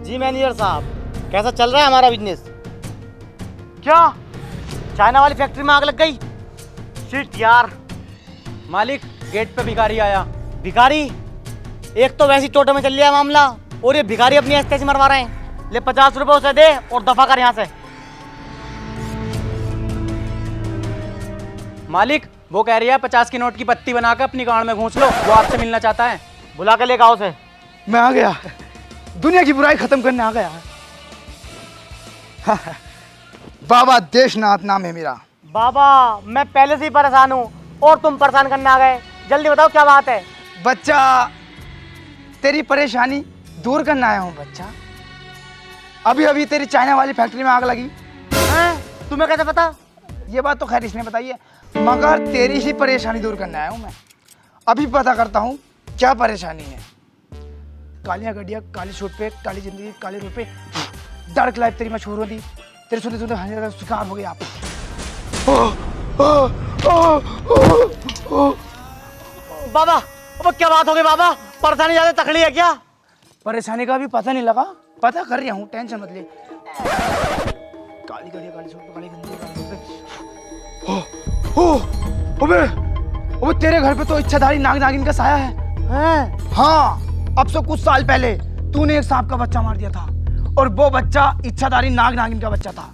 जी manager साहब, कैसा चल रहा है हमारा बिजनेस? क्या चाइना वाली फैक्ट्री में आग लग गई? शिट यार। मालिक, गेट पे भिखारी आया। भिखारी? एक तो वैसी चोटों में चल लिया मामला, और ये भिखारी अपनी हस्ते से मरवा रहे हैं। ले 50 रुपए उसे दे और दफा कर यहाँ से। मालिक, वो कह रही है 50 की नोट की पत्ती बनाकर अपनी गांड में घूंस लो, वो आपसे मिलना चाहता है। बुला के लेकर आओ उसे। मैं आ गया, दुनिया की बुराई खत्म करने आ गया। बाबा देशनाथ नाम है मेरा। बाबा, मैं पहले से ही परेशान हूँ और तुम परेशान करने आ गए। जल्दी बताओ क्या बात है। बच्चा, तेरी परेशानी दूर करने आया हूँ बच्चा। अभी अभी तेरी चाइना वाली फैक्ट्री में आग लगी। हैं? तुम्हें कैसे पता? ये बात तो खैर इसने बताई है, मगर तेरी ही परेशानी दूर करने आया हूँ मैं। अभी पता करता हूँ क्या परेशानी है। कालियाँ गड्डियाँ, काली शूट पे, काली जिंदगी, काले रूप पे, डार्क लाइफ तेरी मशहूर होती। तेरे सुनते सुनते हजारों शिकार हो गए आप। बाबा, अब क्या बात हो गई बाबा? परेशानी ज्यादा तकड़ी है क्या? परेशानी का भी पता नहीं लगा, पता कर रहा हूँ, टेंशन मत ले। काली गड्डियाँ, काली शूट पे, काली जिंदगी, काले रूप पे। अबे तेरे घर पे तो इच्छाधारी नाग नागिन का साया है। हाँ, अब से कुछ साल पहले तूने एक सांप का बच्चा मार दिया था, और वो बच्चा इच्छाधारी नाग नागिन का बच्चा था।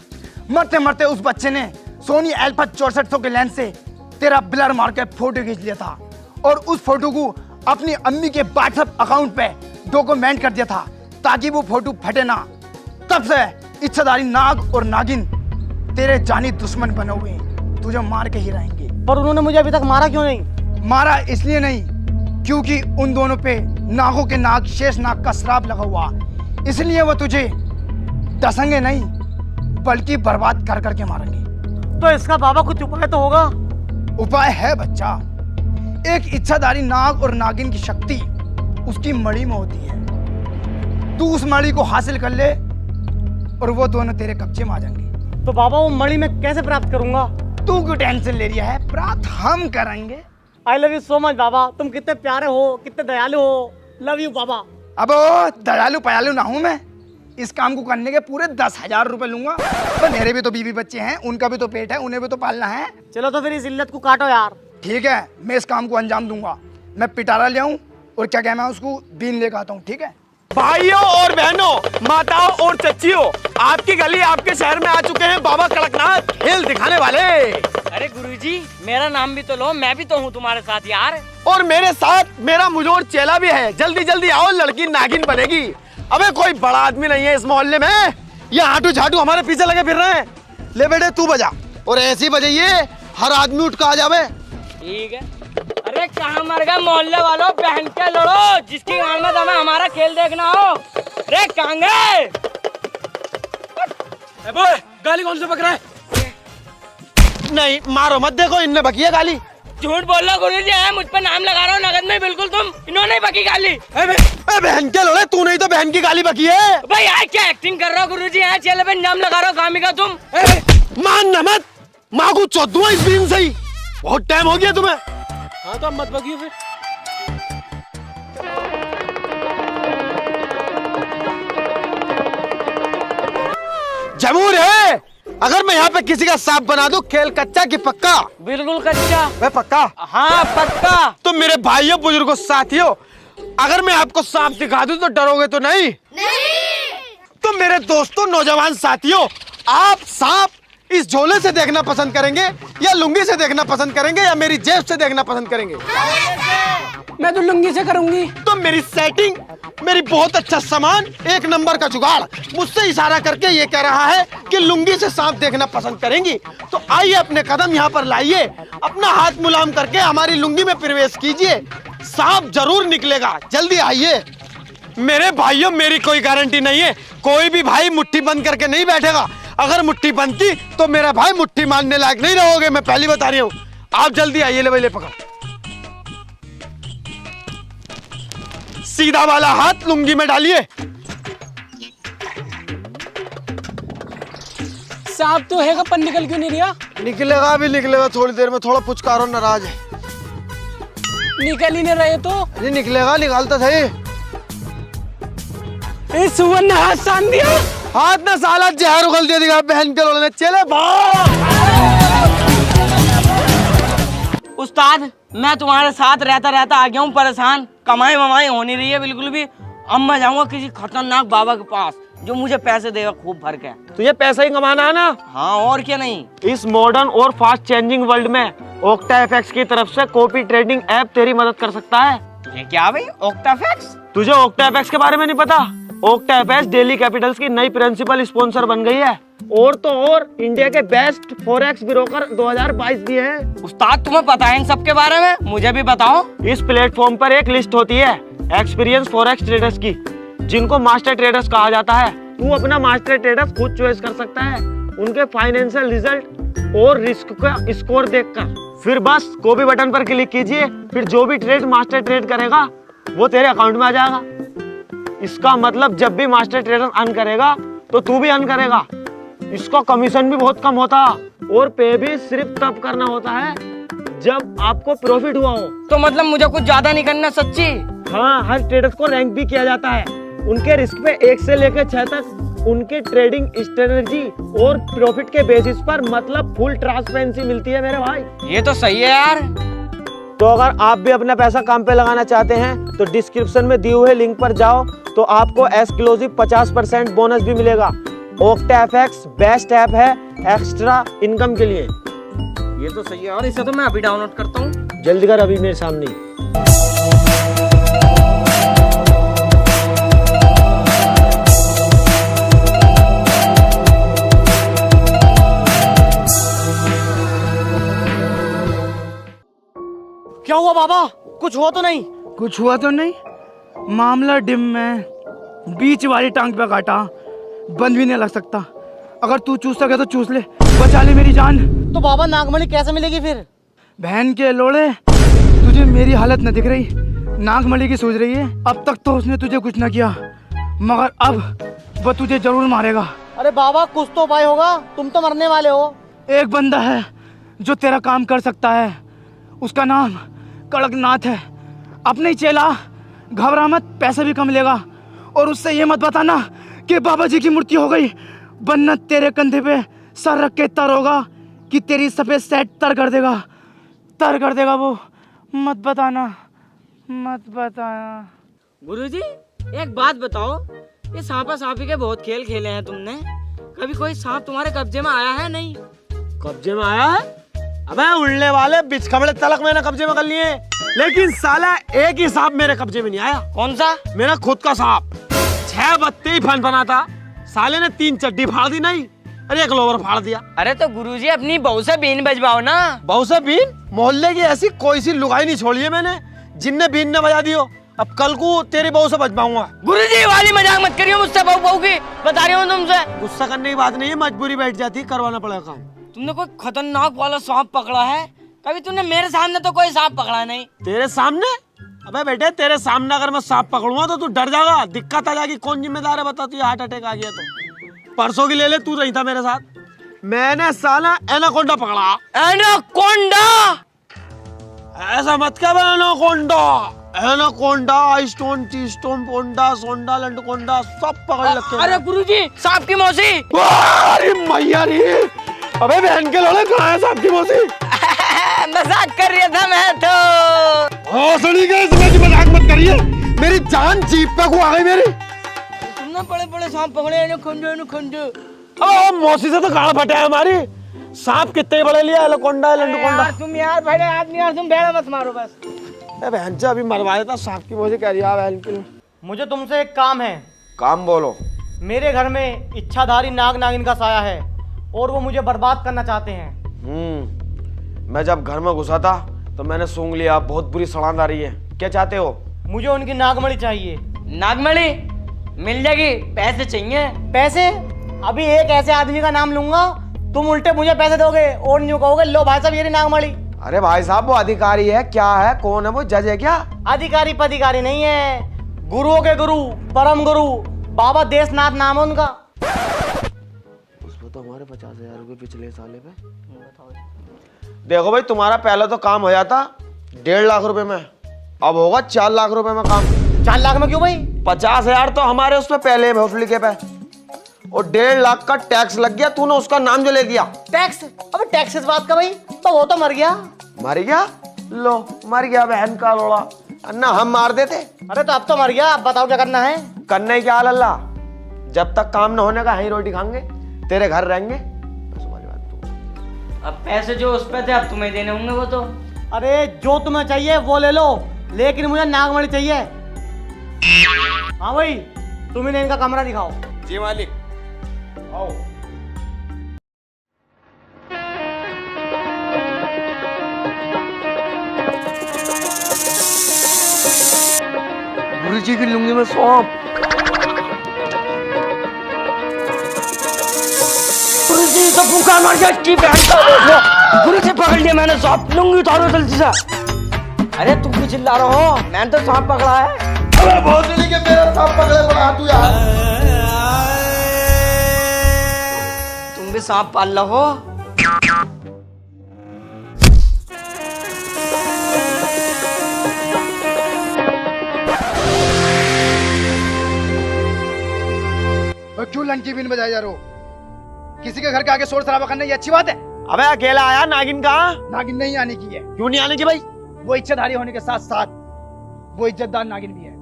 मरते मरते उस बच्चे ने सोनी अल्फा 6400 के लेंस से तेरा ब्लर मार के फोटो खींच लिया था, और उस फोटो को अपनी अम्मी के व्हाट्सएप अकाउंट पे डॉक्यूमेंट कर दिया था ताकि वो फोटो फटे ना। तब से इच्छाधारी नाग और नागिन तेरे जानी दुश्मन बने हुए हैं, तुझे मार के ही रहेंगे। पर उन्होंने मुझे अभी तक मारा क्यों नहीं? मारा इसलिए नहीं क्योंकि उन दोनों पे नागों के नाग शेष नाग का श्राप लगा हुआ, इसलिए वो तुझे डसेंगे नहीं बल्कि बर्बाद कर करके मारेंगे। तो इसका बाबा कुछ उपाय तो होगा? उपाय है बच्चा। एक इच्छाधारी नाग और नागिन की शक्ति उसकी मणि में होती है। तू उस मणि को हासिल कर ले और वो दोनों तेरे कब्जे में आ जाएंगे। तो बाबा वो मणि मैं कैसे प्राप्त करूंगा? तू क्यों टेंशन ले रहा है, प्राप्त हम करेंगे। I love you so much बाबा, तुम कितने प्यारे हो, कितने दयालु हो। लव यू बाबा। अब दयालु पयालु ना हूं मैं, इस काम को करने के पूरे 10,000 रुपए लूंगा। तो मेरे भी तो बीवी बच्चे हैं, उनका भी तो पेट है, उन्हें भी तो पालना है। चलो तो फिर इस इल्लत को काटो यार। ठीक है, मैं इस काम को अंजाम दूंगा। मैं पिटारा ले आऊं और क्या कहना है उसको बीन लेकर आता हूँ, ठीक है? भाइयों और बहनों, माताओं और चच्चियों, आपकी गली आपके शहर में आ चुके हैं बाबा कड़कनाथ खेल दिखाने वाले। अरे गुरुजी, मेरा नाम भी तो लो, मैं भी तो हूँ तुम्हारे साथ यार। और मेरे साथ मेरा मुझोर चेला भी है। जल्दी जल्दी आओ, लड़की नागिन बनेगी। अबे कोई बड़ा आदमी नहीं है इस मोहल्ले में, ये आटू झाटू हमारे पीछे लगे फिर रहे हैं। ले बेटे तू बजा, और ऐसे ही बजाइए, हर आदमी उठ कर आ जावे। ठीक है। अरे कहाँ मर गए मोहल्ले वालों, बहन के लड़ो, जिसकी गांड में दम है हमारा खेल देखना हो। अरे कहाँ गए? गाली कौन से पक रहा है? नहीं मारो मत, देखो इनने बकी है गाली। झूठ बोल रहा गुरुजी, है मुझ पे नाम लगा रहा हूँ नगद में, बिल्कुल तुम। इन्होंने ही बकी गाली। बहन के लड़े, तू नहीं तो बहन की गाली बकी है। भाई यार क्या एक्टिंग कर रहा हो गुरुजी, है चेले पे नाम लगा रहा हो कामी का तुम। मान न मत, माँ को चौदवा इस दिन से ही, बहुत टाइम हो गया तुम्हें। हाँ तो अब मत बकियो फिर। जमूर है, अगर मैं यहाँ पे किसी का सांप बना दूं, खेल कच्चा की पक्का? बिल्कुल कच्चा। मैं पक्का? हाँ पक्का। तो मेरे भाइयों बुजुर्गों साथियों, अगर मैं आपको सांप दिखा दूं तो डरोगे तो नहीं? नहीं। तो मेरे दोस्तों नौजवान साथियों, आप सांप इस झोले से देखना पसंद करेंगे या लुंगी से देखना पसंद करेंगे या मेरी जेब से देखना पसंद करेंगे? मैं तो लुंगी से करूंगी। तो मेरी सेटिंग, मेरी बहुत अच्छा सामान, एक नंबर का जुगाड़ मुझसे इशारा करके ये कह रहा है कि लुंगी से सांप देखना पसंद करेंगी। तो आइए अपने कदम यहाँ पर लाइए, अपना हाथ मुलायम करके हमारी लुंगी में प्रवेश कीजिए, सांप जरूर निकलेगा। जल्दी आइए मेरे भाइयों, मेरी कोई गारंटी नहीं है, कोई भी भाई मुट्ठी बंद करके नहीं बैठेगा। अगर मुट्ठी बंद की तो मेरा भाई मुट्ठी मारने लायक नहीं रहोगे, मैं पहली बता रही हूँ। आप जल्दी आइए, ले भाई ले पकड़। सीधा वाला हाथ लुंगी में डालिए। सांप तो है, पर निकल क्यों नहीं रहा? निकलेगा भी निकलेगा थोड़ी देर में, थोड़ा पुचकारो नाराज है। निकल ही नहीं रहे तो? नहीं निकलेगा, निकालता सही। इस सुवन ने हाथ सान दिया। हाथ ना साला जहर उगल दे देगा बहन के लोड़े में। चले भाग। उस्ताद मैं तुम्हारे साथ रहता रहता आ गया हूँ परेशान, कमाई वमाई हो नहीं रही है बिल्कुल भी। अब मैं जाऊंगा किसी खतरनाक बाबा के पास जो मुझे पैसे देगा खूब भर के। तुझे पैसा ही कमाना है ना? हाँ और क्या नहीं। इस मॉडर्न और फास्ट चेंजिंग वर्ल्ड में OctaFX की तरफ से कॉपी ट्रेडिंग ऐप तेरी मदद कर सकता है। ये क्या भाई OctaFX? तुझे OctaFX के बारे में नहीं पता? OctaFX डेली कैपिटल्स की नई प्रिंसिपल स्पॉन्सर बन गई है और तो और इंडिया के बेस्ट फॉरेक्स ब्रोकर 2022 भी है। उस्ताद तुम्हें पता है इन सब के बारे में? मुझे भी बताओ। इस प्लेटफॉर्म पर एक लिस्ट होती है एक्सपीरियंस फॉरेक्स ट्रेडर्स की, जिनको मास्टर ट्रेडर्स कहा जाता है। तू अपना मास्टर ट्रेडर्स खुद चॉइस कर सकता है उनके फाइनेंशियल रिजल्ट और रिस्क का स्कोर देखकर। फिर बस कॉपी बटन पर क्लिक कीजिए, फिर जो भी ट्रेड मास्टर ट्रेड करेगा वो तेरे अकाउंट में आ जाएगा। इसका मतलब जब भी मास्टर ट्रेडर अर्न करेगा तो तू भी अर्न करेगा। इसका कमीशन भी बहुत कम होता और पे भी सिर्फ तब करना होता है जब आपको प्रॉफिट हुआ हो। तो मतलब मुझे कुछ ज्यादा नहीं करना सच्ची? हाँ, हर ट्रेडर्स को रैंक भी किया जाता है उनके रिस्क पे 1 से लेकर 6 तक। उनके ट्रेडिंग स्ट्रेटजी और प्रॉफिट के बेसिस पर मतलब फुल ट्रांसपेरेंसी मिलती है मेरे भाई। ये तो सही है यार। तो अगर आप भी अपना पैसा काम पे लगाना चाहते हैं तो डिस्क्रिप्शन में दिए हुए लिंक पर जाओ तो आपको एक्सक्लूसिव 50% बोनस भी मिलेगा। OctaFX बेस्ट ऐप है एक्स्ट्रा इनकम के लिए। ये तो सही है और इसे तो मैं अभी डाउनलोड करता हूँ। जल्दी कर, अभी मेरे सामने। क्या हुआ बाबा? कुछ हुआ तो नहीं? कुछ हुआ तो नहीं, मामला डिम में बीच वाली टांग पे काटा, बंद भी नहीं लग सकता। अगर तू चूस सके तो चूस ले, बचा ले मेरी जान। तो बाबा नागमणि कैसे मिलेगी फिर? बहन के लोड़े, तुझे मेरी हालत न दिख रही? नागमणि की सोच रही है। अब तक तो उसने तुझे कुछ न किया, मगर अब वो तुझे जरूर मारेगा। अरे बाबा कुछ तो उपाय होगा, तुम तो मरने वाले हो। एक बंदा है जो तेरा काम कर सकता है, उसका नाम कड़कनाथ है। अपने ही चेला, घबरा मत, पैसा भी कम लेगा। और उससे ये मत बताना कि बाबा जी की मूर्ति हो गई, वरना तेरे कंधे पे सर रख के तर होगा कि तेरी सफेद सेट तर कर देगा वो। मत बताना, मत बताना। गुरुजी एक बात बताओ, ये सांपा सांपी के बहुत खेल खेले हैं तुमने, कभी कोई सांप तुम्हारे कब्जे में आया है नहीं? कब्जे में आया है? अबे उड़ने वाले बिचखबड़े तलक मैंने कब्जे में कर लिए, लेकिन साला एक ही सांप मेरे कब्जे में नहीं आया। कौन सा? मेरा खुद का सांप। 6 बत्ते ही फन बना था, साले ने 3 चड्डी फाड़ दी नहीं, अरे 1 लोवर फाड़ दिया। अरे तो गुरुजी अपनी बहू से बीन बजवाओ ना। बहू से बीन? मोहल्ले की ऐसी कोई सी लुगाई नहीं छोड़ी है मैंने जिनने बीन न बजा दियो। अब कल को तेरी बहू से बजवाऊंगा। गुरुजी वाली मजाक मत करियो मुझसे, बहू की बता रही हूँ तुमसे। गुस्सा करने की बात नहीं है, मजबूरी बैठ जाती, करवाना पड़ेगा काम। तुमने कोई खतरनाक वाला सांप पकड़ा है? कभी तुमने मेरे सामने तो कोई सांप पकड़ा नहीं। तेरे सामने? अबे बेटे तेरे सामने अगर मैं सांप पकड़ूंगा तो तू डर जाएगा, दिक्कत आ जाएगी। कौन जिम्मेदार है बता? तुझे हार्ट अटैक आ गया तो परसों की ले ले, तू रही था मेरे साथ। मैंने साला एनाकोंडा पकड़ा। एनाकोंडा? ऐसा मत क्या एनाकोंडा, एनाकोंडा, स्टोन टी स्टोन पोंडा, सोंडा, लंडकोंडा सब पकड़ रखे। अरे गुरुजी सांप की मौसी। अरे मैया रे, अबे बहन के लोड़े कहाँ है सांप की मौसी? मजाक कर रहा था मैं तो। सुनी गई, इसमें मजाक मत करिए, मेरी जान जीप पे को आ गई मेरी। तुमने बड़े बड़े सांप पकड़े, एनाकोंडा। अब मौसी से तो गाड़ फटे है हमारी। सांप कितने बड़े लिया, एनाकोंडा, लंडकोंडा। तुम यार बड़े आदमी यार, तुम भेड़ा मत मारो बस। बहन से अभी मरवाया था सांप की मौसी, कह रही है बहन की। मुझे तुमसे एक काम है। काम बोलो। मेरे घर में इच्छाधारी नाग नागिन का साया है और वो मुझे बर्बाद करना चाहते हैं। मैं जब घर में घुसा था तो मैंने सूंघ लिया, बहुत बुरी सड़ांध आ रही है। क्या चाहते हो? मुझे उनकी नागमणि चाहिए। नागमणि मिल जाएगी, पैसे चाहिए। पैसे? अभी एक ऐसे आदमी का नाम लूंगा, तुम उल्टे मुझे पैसे दोगे और न्यू कहोगे लो भाई साहब ये रही नागमणि। अरे भाई साहब वो अधिकारी है, क्या है, कौन है वो, जज है क्या? अधिकारी पदिकारी नहीं है, गुरुओं के गुरु, परम गुरु बाबा देशनाथ नाम है उनका। उसमें तो हमारे 50,000 रुपए पिछले साले पे। देखो भाई तुम्हारा पहले तो काम हो जाता 1.5 लाख रुपए में, अब होगा 4 लाख रुपए में काम। 4 लाख में क्यों भाई? 50,000 तो हमारे उस पे पहले भोसड़ी के पे, और 1.5 लाख का टैक्स लग गया। तूने उसका नाम जो ले दिया। टैक्स? अबे टैक्स इस बात का भाई, तो वो तो मर गया। मर गया? लो मर गया बहन का लोड़ा, अन्ना हम मार देते। अरे तो अब तो मर गया, अब बताओ क्या करना है। करना ही क्या अल्लाह, जब तक काम न होने का, यहीं रोटी खाएंगे, तेरे घर रहेंगे। अब पैसे जो उस पे थे अब तुम्हें देने होंगे वो तो। अरे जो तुम्हें चाहिए वो ले लो, लेकिन मुझे नागमणि चाहिए। हाँ भाई, तुम ही ने इनका कमरा दिखाओ। जी मालिक। आओ। गुरु जी की लुंगी में सौंप। गुरु जी तो भूखा मर गया, इसकी बहन का देखो। गुरु जी पकड़ लिया मैंने, सांप। लुंगी उतारो जल्दी से। अरे तुम क्यों चिल्ला रहे हो? मैंने तो सांप पकड़ा है। अरे भोसड़ी के मेरा सांप पकड़े पड़ा तू यार। तुम भी सांप पाल लो हो। क्यों लंकी बीन बजाए जा रहे हो? किसी के घर के आगे शोर शराबा करना ये अच्छी बात है? अबे अकेला आया, नागिन कहाँ? नागिन नहीं आने की है। क्यों नहीं आने की भाई? वो इच्छाधारी होने के साथ साथ वो इज्जतदार नागिन भी है।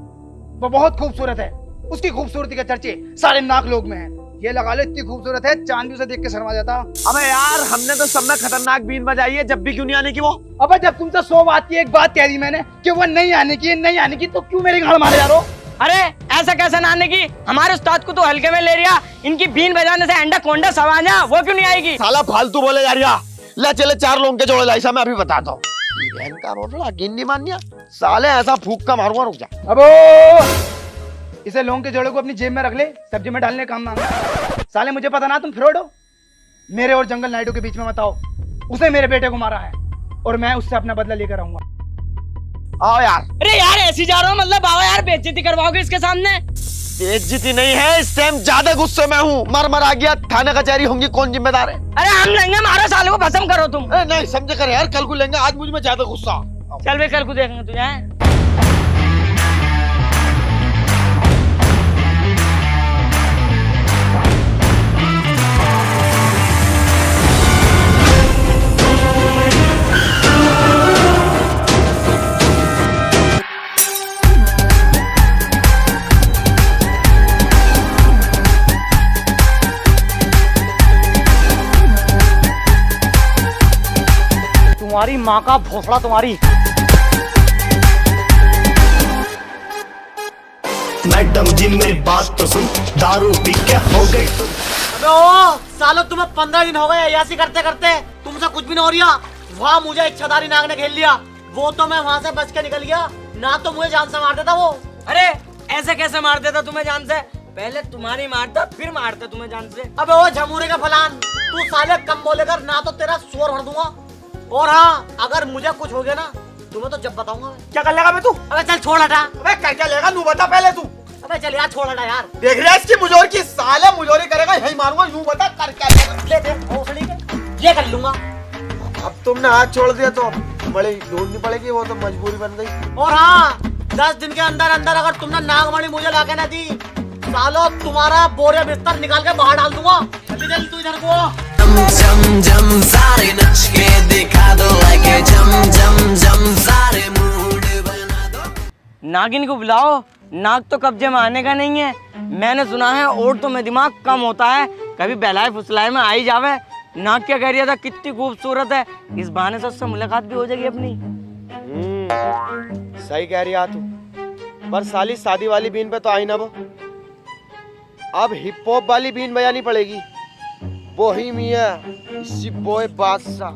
वो बहुत खूबसूरत है, उसकी खूबसूरती के चर्चे सारे नाग लोग में हैं। ये लगा लो इतनी खूबसूरत है, चांद भी उसे देख के शर्मा जाता। अबे यार हमने तो सब में खतरनाक बीन बजाई है, जब भी क्यों नहीं आने की वो? अबे जब तुमसे 100 बात की एक बात कह दी मैंने कि वो नहीं आने की, नहीं आने की, तो क्यों मेरी गाड़ मारे जा रहे हो? अरे ऐसा कैसे ना आने की? हमारे उस्ताद को तो हल्के में ले लिया, इनकी बीन बजाने से अंडा कोंडा सवाना, वो क्यों नहीं आएगी? साला फालतू बोले जा रहा। ले चले 4 लोगों के जोड़े लाइसा, मैं अभी बताता हूँ। बहन का रोटला गिन नहीं मानिया साले, ऐसा फूक का मारूंगा, रुक जा। अबो इसे लोगों के जोड़े को अपनी जेब में रख ले, सब्जी में डालने काम ना आए। साले मुझे पता ना तुम फ्रॉड हो। मेरे और जंगल नायडू के बीच में मत आओ। उसे मेरे बेटे को मारा है और मैं उससे अपना बदला लेकर आऊंगा। आओ यार। अरे यार ऐसी जा रहा हूँ, मतलब बाबा यार बेइज्जती करवाओगे इसके सामने? बेइज्जती नहीं है, इस टाइम ज्यादा गुस्से में हूँ। मर आ गया, थाना कचहरी होंगी, कौन जिम्मेदार है? अरे हम लेंगे, मारो सालों को भस्म करो तुम। अरे नहीं समझे कर यार, कल को लेंगे, आज मुझ में ज्यादा गुस्सा। चल वे कल को देखेंगे तुझे। हैं? तुम्हारी माँ का भोसड़ा तुम्हारी। मैडम जी मेरी बात तो सुन, दारू पी के हो गई। अबे ओ सालो, तुम्हें 15 दिन हो गए ऐसी करते करते, तुमसे कुछ भी नहीं हो रहा। वहाँ मुझे इच्छाधारी नाग ने खेल लिया, वो तो मैं वहाँ से बच के निकल गया, ना तो मुझे जान से मार देता वो। अरे ऐसे कैसे मार देता तुम्हें जान से? पहले तुम्हारी मारता फिर मारता तुम्हें जान से। अबे ओ झमूरे का फलान, तू साले कम बोलेकर, ना तो तेरा शोर भर दूंगा, और हाँ अगर मुझे कुछ हो गया ना तुम्हें तो जब बताऊंगा मैं। क्या कर लेगा मैं तू? अबे चल छोड़ हटा। अबे कर क्या लेगा तू बता पहले तू। अबे चल यार छोड़ हटा यार। देख रहा है इसकी मुजोर की, साले मुजोरी करेगा, यही मारूंगा। यूं बता कर क्या लेगा? ले दे भोसड़ी के, ये कर लूंगा। अब तुमने हाथ छोड़ दिया तो बड़ी ढूंढनी पड़ेगी, वो तो मजबूरी बन गई। और हाँ 10 दिन के अंदर अंदर अगर तुमने नागमणि मुझे लाके ना दी, सालो तुम्हारा बोरे बिस्तर निकाल के बाहर डाल दूंगा। जल्दी जल्दी तू इधर को। जम जम सारे नच के दिखा दो, लाइक जम जम जम सारे मूड बना दो। नागिन को बुलाओ, नाग तो कब्जे में आने का नहीं है। मैंने सुना है औरतों में दिमाग कम होता है, कभी बहलाए फुसलाए में आई जावे। नाग क्या कह रहा था, कितनी खूबसूरत है, इस बहाने से उससे मुलाकात भी हो जाएगी अपनी। सही कह रही है तू, पर साली शादी वाली बीन पे तो आई ना वो। अब हिप हॉप वाली बीन बजानी पड़ेगी, बोहेमिया इसी बॉय बादशाह।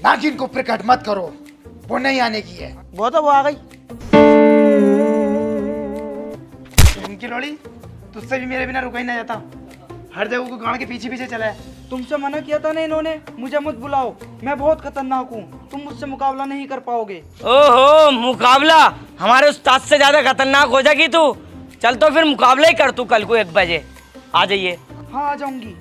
नागिन को प्रकट मत करो, वो नहीं आने की है। वो तो वो आ गई। इनकी लोड़ी तुझसे भी मेरे बिना रुका ही नहीं जाता, हर जगह को गाड़ के पीछे पीछे चला है। तुमसे मना किया था ना इन्होंने, मुझे मत बुलाओ, मैं बहुत खतरनाक हूँ, तुम मुझसे मुकाबला नहीं कर पाओगे। ओहो मुकाबला, हमारे उस्ताद से ज्यादा खतरनाक हो जाएगी तू। चल तो फिर मुकाबला ही कर तू, कल को 1 बजे आ जाइए। हाँ आ जाऊंगी।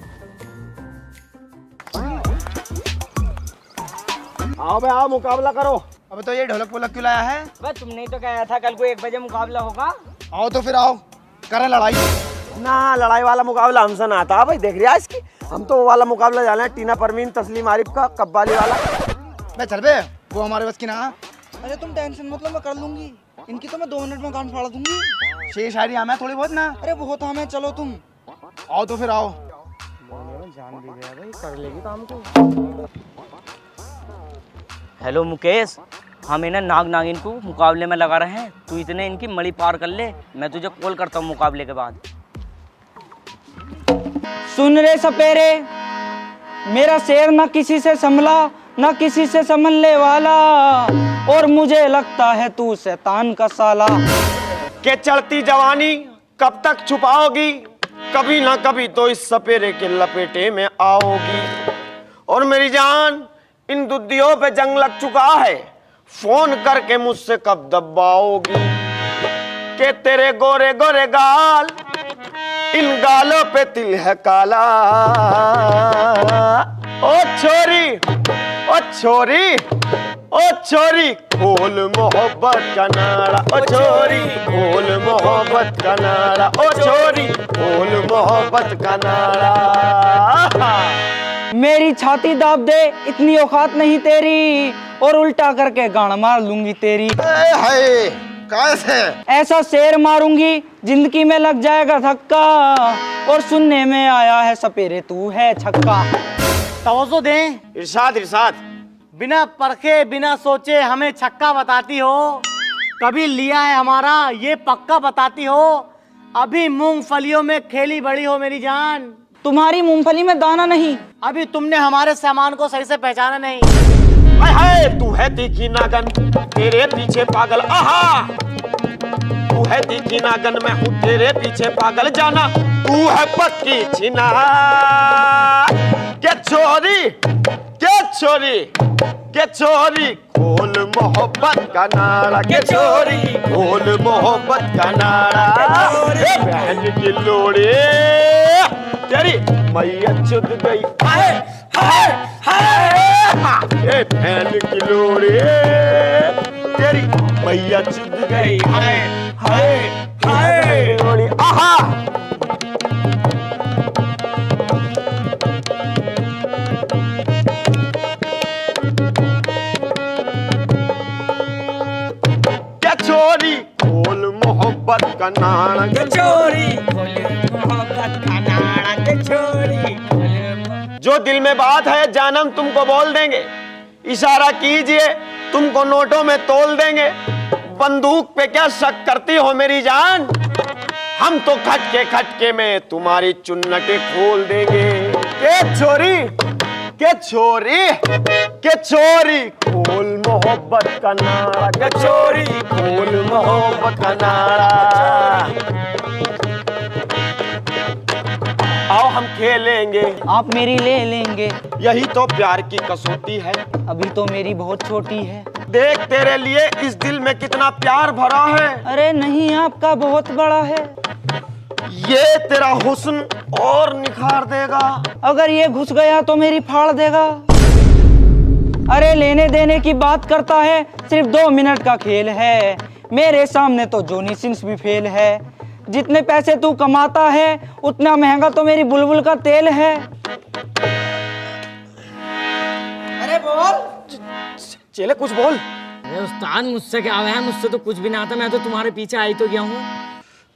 आओ बे आओ, मुकाबला करो। अबे तो ये ढोलक पोलक क्यों लाया है? बस तुमने ही तो कहा था कल को 1 बजे मुकाबला होगा। आओ तो फिर आओ, करें लड़ाई। ना लड़ाई वाला मुकाबला हमसे ना आता भाई, देख रहा है इसकी। हम तो वो वाला मुकाबला जाना है, टीना परवीन तस्लीम आरिफ का कब्बाली वाला। बे चल बे, वो हमारे बस की ना। अरे तुम टेंशन मत लो, मैं कर लूंगी। इनकी तो मैं 2 मिनट में गान फाड़ दूंगी। शेर शायरी हमें थोड़ी बहुत ना। अरे बहुत हमें, चलो तुम। आओ तो फिर आओ। हेलो मुकेश, हम इन्हें नाग नागिन को मुकाबले में लगा रहे हैं। तू इतने इनकी मड़ी पार कर ले, मैं तुझे कॉल करता हूँ मुकाबले के बाद। सुन रे सपेरे, मेरा शेर ना किसी से संभला ना किसी से संभलने वाला, और मुझे लगता है तू शैतान का साला। के चढ़ती जवानी कब तक छुपाओगी, कभी ना कभी तो इस सपेरे के लपेटे में आओगी। और मेरी जान, इन दुद्धियों पे जंग लग चुका है, फोन करके मुझसे कब दबाओगी। के तेरे गोरे गोरे गाल, इन गालों पे तिल है काला। ओ छोरी, ओ छोरी, ओ छोरी, खोल मोहब्बत का नारा। ओ छोरी, खोल मोहब्बत का नारा। ओ छोरी, खोल मोहब्बत का नारा। मेरी छाती दाब दे, इतनी औकात नहीं तेरी, और उल्टा करके गाड़ मार लूंगी तेरी। हाय कैसे? ऐसा शेर मारूंगी जिंदगी में लग जाएगा धक्का, और सुनने में आया है सपेरे तू है छक्का। तवज्जो दें, इरशाद इरशाद। बिना परखे बिना सोचे हमें छक्का बताती हो, कभी लिया है हमारा ये पक्का बताती हो। अभी मूंगफलियों में खेली बड़ी हो मेरी जान, तुम्हारी मूंगफली में दाना नहीं। अभी तुमने हमारे सामान को सही से पहचाना नहीं। हाय हाय, तू है तीखी नागन, तेरे पीछे पागल। आहा, तू है तीखी नागन, मैं हूँ तेरे पीछे पागल। जाना तू है पक्की छिना। क्या छोरी, क्या छोरी, क्या छोरी, खोल मोहब्बत का नारा। क्या छोरी, खोल मोहब्बत का नारा। ए बहन की लोड़ी तेरी मैया चुद गई। हाय हाय हाय, ए बहन की लोड़ी तेरी मैया चुद गई। हाय हाय हाय लोड़ी। आहा, छोरी, खोल मोहब्बत का नारा। छोरी, मोहब्बत का नारा। छोरी, जो दिल में बात है जानम तुमको बोल देंगे, इशारा कीजिए तुमको नोटों में तोल देंगे। बंदूक पे क्या शक करती हो मेरी जान, हम तो खटके में तुम्हारी चुन्नटें खोल देंगे। के छोरी, के छोरी, के छोरी, खोल मोहब्बत का नारा। के छोरी, खोल मोहब्बत का नारा। आओ हम खेलेंगे, आप मेरी ले लेंगे, यही तो प्यार की कसौटी है। अभी तो मेरी बहुत छोटी है। देख तेरे लिए इस दिल में कितना प्यार भरा है। अरे नहीं, आपका बहुत बड़ा है। ये तेरा हुस्न और निखार देगा। अगर ये घुस गया तो मेरी फाड़ देगा। अरे लेने देने की बात करता है, सिर्फ 2 मिनट का खेल है। मेरे सामने तो जॉनी सिंस भी फेल है। जितने पैसे तू कमाता है उतना महंगा तो मेरी बुलबुल का तेल है। अरे बोल। चले कुछ बोल। अरे उस्ताद, मुझसे क्या है, मुझसे तो कुछ भी ना आता। मैं तो तुम्हारे पीछे आई तो गया हूँ।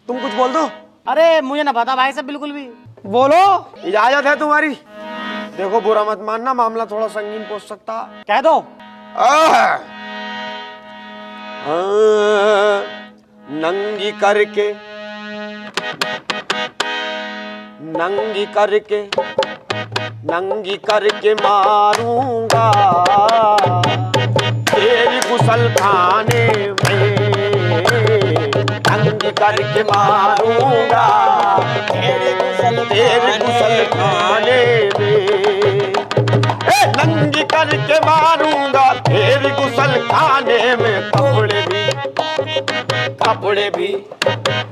तुम कुछ बोल दो। अरे मुझे ना पता भाई साहब बिल्कुल भी। बोलो। इजाजत है तुम्हारी। देखो बुरा मत मानना, मामला थोड़ा संगीन पहुंच सकता। कह दो। नंगी करके, नंगी करके, नंगी करके मारूंगा तेरी गुसल खाने में। नंगी करके मारूंगा तेरी गुसल खाने में। नंगी करके मारूंगा तेरी गुसल खाने में। कपड़े भी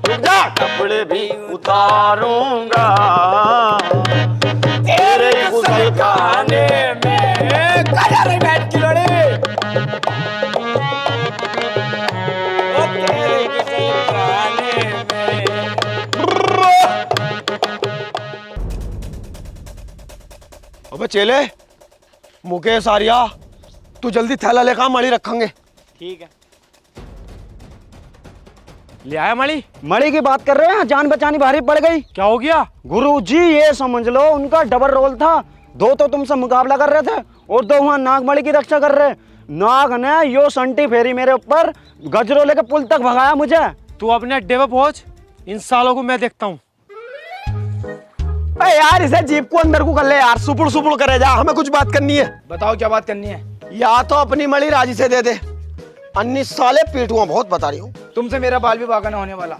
जा, कपड़े भी उतारूंगा तेरे गुसल खाने में। बैठ की लड़े। अबे चेले, मुकेश आर्या, तू जल्दी थैला लेकर मणि रखेंगे। ठीक है। ले आया मणि? मणि की बात कर रहे हैं, जान बचानी भारी पड़ गई। क्या हो गया? गुरुजी ये समझ लो उनका डबल रोल था। दो तो तुमसे मुकाबला कर रहे थे और दो वहां नागमणि की रक्षा कर रहे। नाग ने यो संटी फेरी मेरे ऊपर, गजरो लेके पुल तक भगाया मुझे। तू अपने अड्डे पे पहुंच, इन सालों को मैं देखता हूँ। यार इसे जीप को अंदर को कर ले यार, सुपुड़ सुपुड़ करे जा, हमें कुछ बात करनी है। बताओ क्या बात करनी है? या तो अपनी मणि राजी से दे दे, अन्नी साले पीटुआ बहुत बता रही हूँ। तुमसे मेरा बाल भी बागा होने वाला,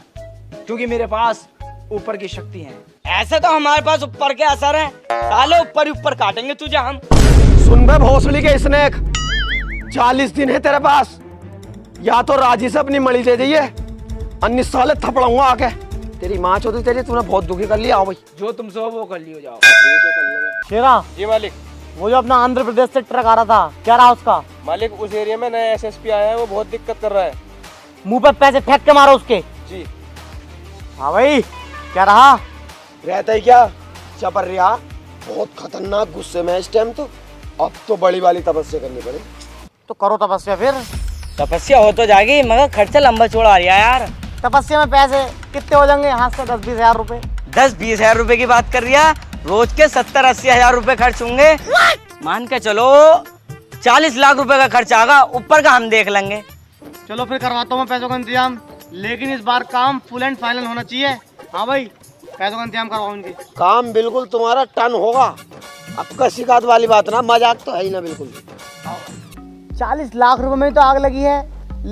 क्योंकि मेरे पास ऊपर की शक्ति है। ऐसे तो हमारे पास ऊपर के असर है, साले ऊपर ही ऊपर काटेंगे तुझे हम। सुन बे भोसड़ी के स्नेक, 40 दिन है तेरे पास, या तो राजी से अपनी मणि दे दीजिए, अन्नी साले थपड़ाऊंगा आके। तेरी माँ चौधरी तेरी, तूने बहुत दुखी कर लिया। आओ भाई, जो तुमसे हो वो कर लियो, जाओ। शेरा जी मालिक। वो जो अपना आंध्र प्रदेश से ट्रक आ रहा था, क्या रहा उसका? मालिक उस एरिया में नया एसएसपी आया है, वो बहुत दिक्कत कर रहा है। मुंह पे पैसे फेंक के मारो उसके। जी हाँ भाई, क्या रहा? रहता ही क्या चपर रिया, बहुत खतरनाक गुस्से में है इस टाइम। तो अब तो बड़ी वाली तपस्या करनी पड़े। तो करो तपस्या फिर। तपस्या हो तो जाएगी, मगर खर्चा लंबा चौड़ा आ रहा है यार। तपस्या में पैसे कितने हो जाएंगे? हाथ से 10-20 हजार रुपए। 10-20 हजार रुपए की बात कर रिया, रोज के 70-80 हजार रुपए खर्च होंगे। मान के चलो 40 लाख रुपए का खर्च आगा, ऊपर का हम देख लेंगे। चलो फिर करवाता हूँ मैं पैसों का इंतजाम, लेकिन इस बार काम फुल एंड फाइनल होना चाहिए। हाँ भाई, पैसों का इंतजाम करवाओ इनकी। काम बिल्कुल तुम्हारा टन होगा। अब का शिकायत वाली बात ना, मजाक तो है ही ना बिल्कुल। 40 लाख रुपए में तो आग लगी है,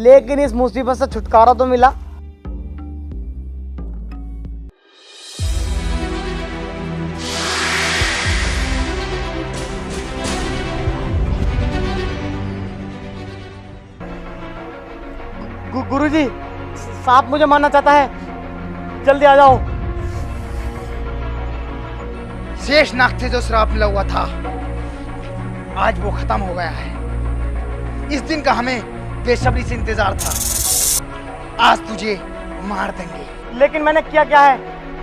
लेकिन इस मुसीबत से छुटकारा तो मिला। गुरुजी, सांप मुझे मारना चाहता है, जल्दी आ जाओ। शेष नाग से जो श्राप मिला हुआ था, आज वो खत्म हो गया है। इस दिन का हमें बेसब्री से इंतजार था। आज तुझे मार देंगे। लेकिन मैंने किया क्या है?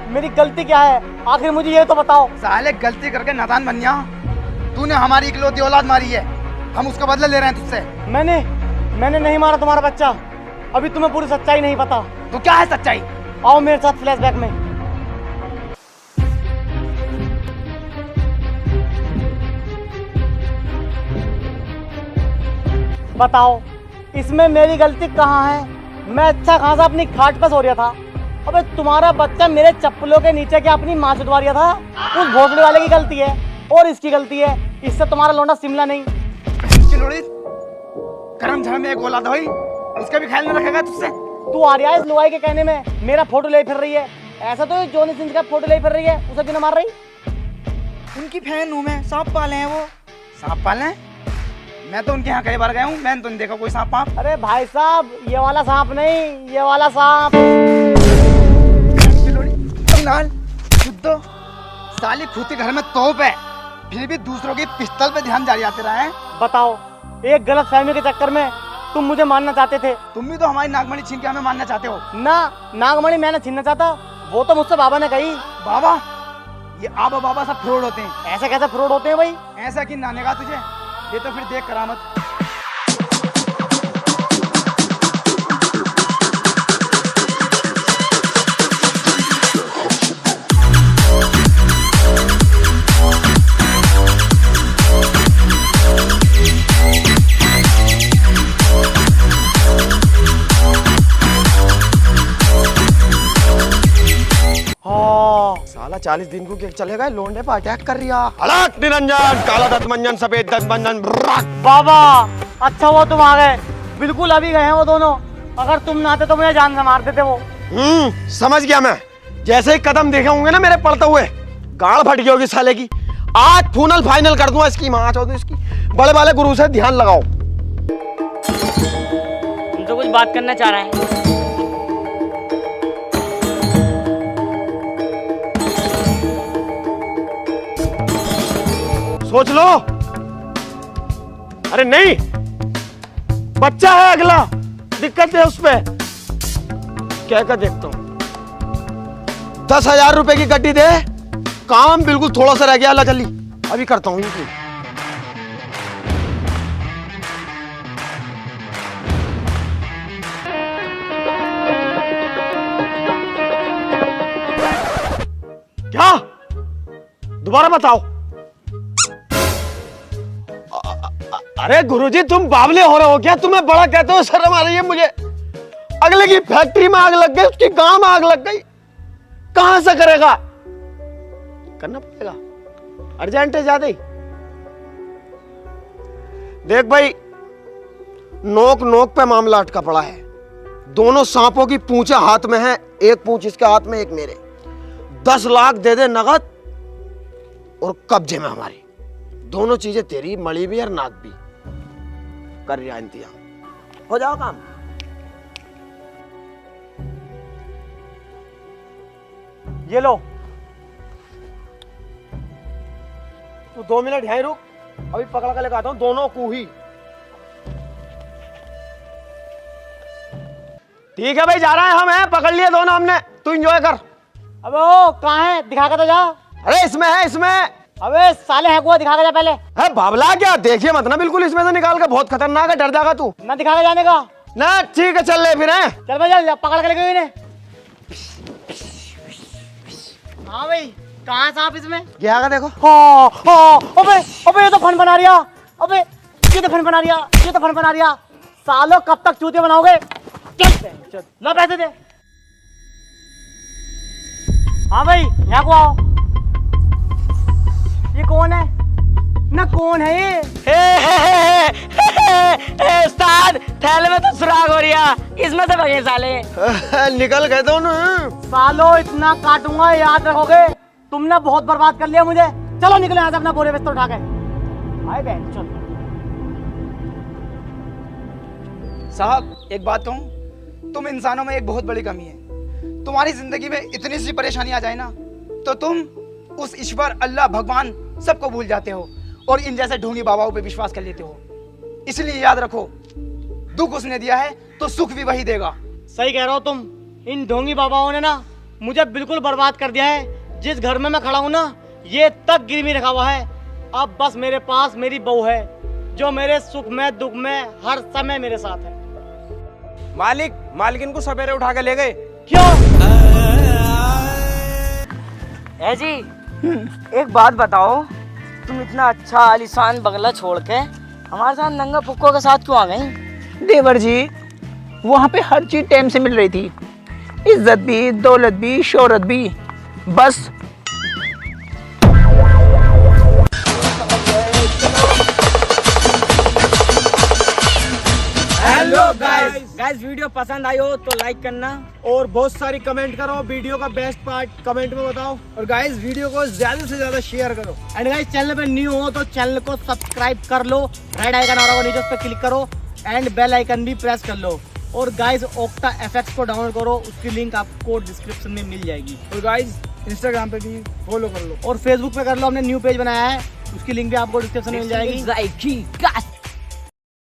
मेरी गलती क्या है? आखिर मुझे ये तो बताओ। साले गलती करके नादान बन गया। तूने हमारी इकलौती औलाद मारी है, हम उसका बदला ले रहे हैं तुझसे। मैंने नहीं मारा तुम्हारा बच्चा। अभी तुम्हें पूरी सच्चाई नहीं पता। तो क्या है सच्चाई? आओ मेरे साथ फ्लैशबैक में। बताओ, इसमें मेरी गलती कहाँ है? मैं अच्छा खासा अपनी खाट पर सो रहा था, अबे तुम्हारा बच्चा मेरे चप्पलों के नीचे क्या अपनी माँ चुदवा रहा था। उस भोसड़ी वाले की गलती है और इसकी गलती है, इससे तुम्हारा लौंडा शिमला नहीं। करम झरम में एक औलाद हुई, उसका भी ख्याल नहीं रखेगा तुझसे। तू आ रहा है इस लुगाई के कहने में मेरा फोटो ले फिर रही है। ऐसा तो जॉनी सिंह का फोटो ले फिर रही है, उसे क्यों ना मार रही? उनकी फैन हूँ मैं, सांप पाले हैं वो। सांप पाले? मैं तो उनके यहाँ कई बार गया हूँ, मैंने तो नहीं देखा कोई सांप पाप। अरे भाई साहब, ये वाला सांप नहीं, ये वाला सांप। शुद्ध साली खूती घर में तोप है, फिर भी दूसरों की पिस्तौल पे ध्यान जारी आते रहे। बताओ, एक गलत फहमी के चक्कर में तुम मुझे मारना चाहते थे। तुम भी तो हमारी नागमणि छीन के हमें मारना चाहते हो ना। नागमणि मैंने छीनना चाहता, वो तो मुझसे बाबा ने कही। बाबा? ये आबा बाबा सब फ्रॉड होते हैं। ऐसे कैसे फ्रॉड होते हैं भाई? ऐसा कि नानेगा तुझे, ये तो फिर देख करामत। साला 40 दिन को क्या चलेगा, लोंडे पे अटैक कर रिया। अलग निरंजन, काला दंत मंजन, सफेद दंत मंजन। बाबा, अच्छा वो तुम आ गए। बिल्कुल अभी गए हैं वो दोनों, अगर तुम ना आते तो मुझे जान से मार देते वो। समझ गया मैं। जैसे ही कदम देखे होंगे ना मेरे पड़ते हुए, गाड़ फट गई होगी साले की। आज फूनल फाइनल कर दूंगा इसकी माँ चौधरी इसकी। बड़े वाले गुरु से ध्यान लगाओ। हम तो कुछ बात करना चाह रहे हैं। सोच लो। अरे नहीं, बच्चा है अगला, दिक्कत है उस पे। क्या कर देखता हूं। 10,000 रुपए की गड्डी दे, काम बिल्कुल थोड़ा सा रह गया। अल्लाह चली अभी करता हूँ इनकी। क्या? दोबारा बताओ। अरे गुरुजी तुम बावले हो रहे हो क्या? तुम्हें बड़ा कहते हो, शर्म आ रही है मुझे। अगले की फैक्ट्री में आग लग गई, उसकी गांव में आग लग गई, कहां से करेगा? करना पड़ेगा, अर्जेंट है ज्यादा ही। देख भाई, नोक नोक पे मामला अटका पड़ा है। दोनों सांपों की पूंछें हाथ में है, एक पूंछ इसके हाथ में, एक मेरे। 10 लाख दे दे नगद और कब्जे में हमारी। दोनों चीजें तेरी, मणि भी और नाक भी। कर रहा इंतजाम, हो जाओ काम। ये लो। तू 2 मिनट यहीं रुक, अभी पकड़ कर लेकर आता हूं दोनों को ही। ठीक है भाई, जा रहे हैं हम, हैं पकड़ लिए दोनों हमने। तू एंजॉय कर। अबे ओ कहाँ है? दिखा के तो जा। अरे इसमें है, इसमें। अबे साले है, दिखा के जा पहले। है बाबला क्या? देखिए मत ना बिल्कुल इसमें से निकाल के, बहुत खतरनाक है, डर जाएगा तू। ना दिखा के जाने का ना। ठीक है चल ले फिर। हैं चल भाई, चल पकड़ के लेके इन्हें। हाँ भाई, कहाँ सांप इसमें? क्या देखो। हाँ हाँ। अबे अबे ये तो फन बना रिया। अबे ये तो फन बना रिया, ये तो फन बना रिया। सालों कब तक चूतिया बनाओगे? चल ला पैसे दे। हाँ भाई, यहाँ को आओ। ये कौन है? ना कौन है ये? उस्ताद, थैले में तो सुराग हो रहा, इसमें से भगे साले। निकल गए तो ना। सालों इतना काटूंगा, याद रखोगे। तुमने बहुत बर्बाद कर लिया मुझे। चलो निकलो यहाँ से अपना बोरे बिस्तर उठा के। आए बहन चल। साहब एक बात कहूँ, तुम इंसानों में एक बहुत बड़ी कमी है। तुम्हारी जिंदगी में इतनी सी परेशानी आ जाए ना, तो तुम उस ईश्वर, अल्लाह, भगवान सबको भूल जाते हो और इन जैसे ढोंगी बाबाओं पे विश्वास कर लेते हो। इसलिए याद रखो, दुख उसने दिया है तो सुख भी वही देगा। सही कह रहे हो तुम। इन ढोंगी बाबाओं ने ना मुझे बिल्कुल बर्बाद कर दिया है। जिस घर में मैं खड़ा हूँ ना, ये तक गिरवी रखा हुआ है। अब बस मेरे पास मेरी बहू है, जो मेरे सुख में दुख में हर समय मेरे साथ है। मालिक इनको सवेरे उठा के ले गए। क्यों? है जी, एक बात बताओ, तुम इतना अच्छा आलीशान बंगला छोड़ के हमारे साथ नंगा पुक्कों के साथ क्यों आ गई? देवर जी, वहाँ पे हर चीज टाइम से मिल रही थी। इज्जत भी, दौलत भी, शोहरत भी। बस हेलो गाइस, वीडियो पसंद आई हो तो लाइक करना और बहुत सारी कमेंट करो। वीडियो का बेस्ट पार्ट कमेंट में बताओ। और गाइस, वीडियो को ज्यादा से ज्यादा शेयर करो। एंड गाइस, चैनल पे न्यू हो तो चैनल को सब्सक्राइब कर लो। रेड आइकन आ रहा होगा नीचे, उस पर क्लिक करो एंड बेल आइकन भी प्रेस कर लो। और गाइस, ओक्टा एफएक्स को डाउनलोड करो, उसकी लिंक आपको डिस्क्रिप्शन में मिल जाएगी। और गाइस, इंस्टाग्राम पे भी फॉलो कर लो और फेसबुक पे कर लो, हमने न्यू पेज बनाया है, उसकी लिंक भी आपको डिस्क्रिप्शन में मिल जाएगी।